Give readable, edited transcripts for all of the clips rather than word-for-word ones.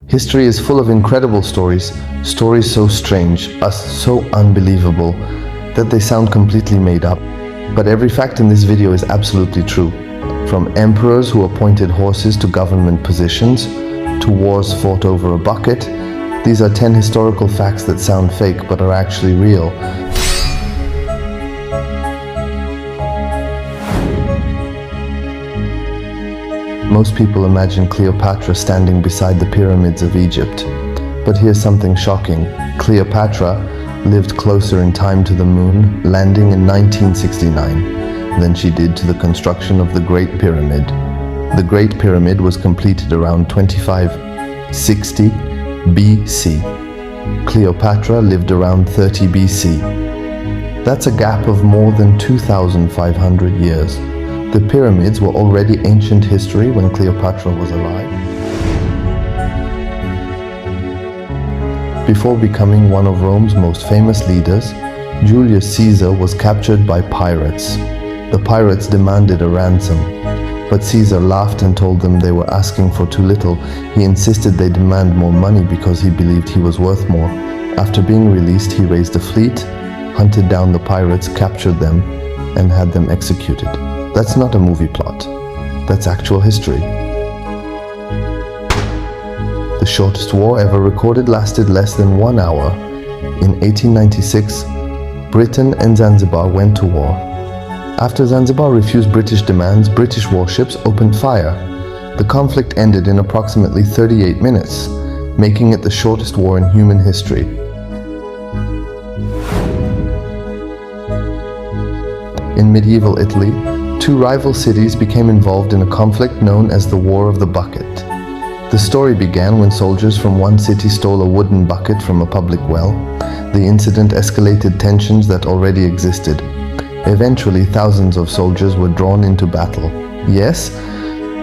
History is full of incredible stories, stories so strange, so unbelievable, that they sound completely made up. But every fact in this video is absolutely true. From emperors who appointed horses to government positions, to wars fought over a bucket, these are 10 historical facts that sound fake but are actually real. Most people imagine Cleopatra standing beside the pyramids of Egypt. But here's something shocking. Cleopatra lived closer in time to the moon, landing in 1969, than she did to the construction of the Great Pyramid. The Great Pyramid was completed around 2560 BC. Cleopatra lived around 30 BC. That's a gap of more than 2,500 years. The pyramids were already ancient history when Cleopatra was alive. Before becoming one of Rome's most famous leaders, Julius Caesar was captured by pirates. The pirates demanded a ransom, but Caesar laughed and told them they were asking for too little. He insisted they demand more money because he believed he was worth more. After being released, he raised a fleet, hunted down the pirates, captured them, and had them executed. That's not a movie plot. That's actual history. The shortest war ever recorded lasted less than 1 hour. In 1896, Britain and Zanzibar went to war. After Zanzibar refused British demands, British warships opened fire. The conflict ended in approximately 38 minutes, making it the shortest war in human history. In medieval Italy, two rival cities became involved in a conflict known as the War of the Bucket. The story began when soldiers from one city stole a wooden bucket from a public well. The incident escalated tensions that already existed. Eventually, thousands of soldiers were drawn into battle. Yes,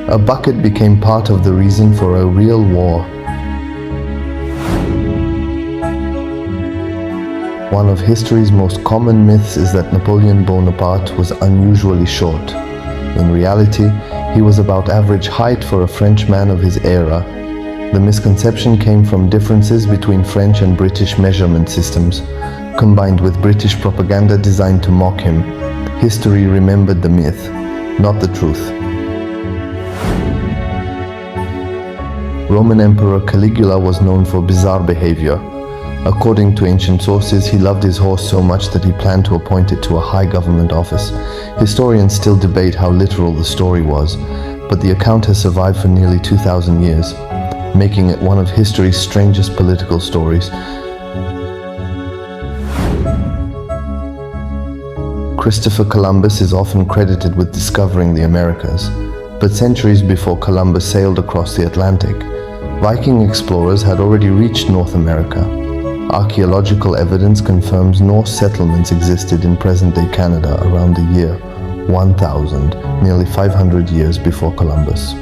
a bucket became part of the reason for a real war. One of history's most common myths is that Napoleon Bonaparte was unusually short. In reality, he was about average height for a French man of his era. The misconception came from differences between French and British measurement systems, combined with British propaganda designed to mock him. History remembered the myth, not the truth. Roman Emperor Caligula was known for bizarre behavior. According to ancient sources, he loved his horse so much that he planned to appoint it to a high government office. Historians still debate how literal the story was, but the account has survived for nearly 2,000 years, making it one of history's strangest political stories. Christopher Columbus is often credited with discovering the Americas, but centuries before Columbus sailed across the Atlantic, Viking explorers had already reached North America. Archaeological evidence confirms Norse settlements existed in present-day Canada around the year 1000, nearly 500 years before Columbus.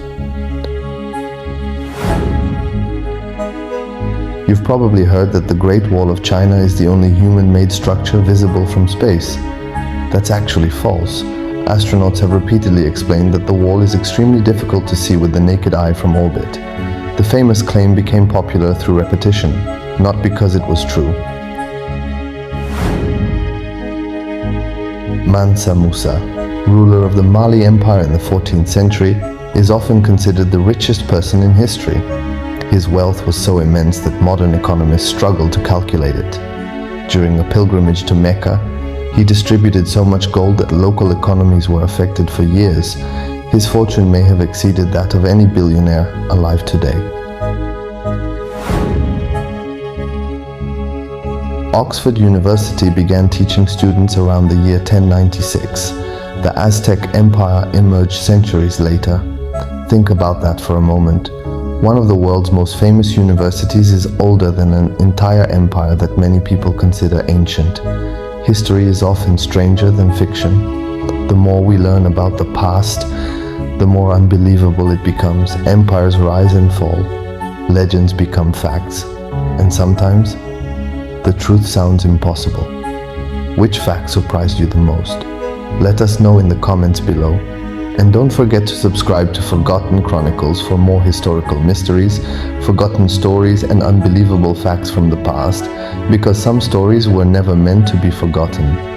You've probably heard that the Great Wall of China is the only human-made structure visible from space. That's actually false. Astronauts have repeatedly explained that the wall is extremely difficult to see with the naked eye from orbit. The famous claim became popular through repetition, not because it was true. Mansa Musa, ruler of the Mali Empire in the 14th century, is often considered the richest person in history. His wealth was so immense that modern economists struggle to calculate it. During a pilgrimage to Mecca, he distributed so much gold that local economies were affected for years. His fortune may have exceeded that of any billionaire alive today. Oxford University began teaching students around the year 1096. The Aztec Empire emerged centuries later. Think about that for a moment. One of the world's most famous universities is older than an entire empire that many people consider ancient. History is often stranger than fiction. The more we learn about the past, the more unbelievable it becomes. Empires rise and fall. Legends become facts. And sometimes, the truth sounds impossible. Which fact surprised you the most? Let us know in the comments below. And don't forget to subscribe to Forgotten Chronicles for more historical mysteries, forgotten stories, and unbelievable facts from the past, because some stories were never meant to be forgotten.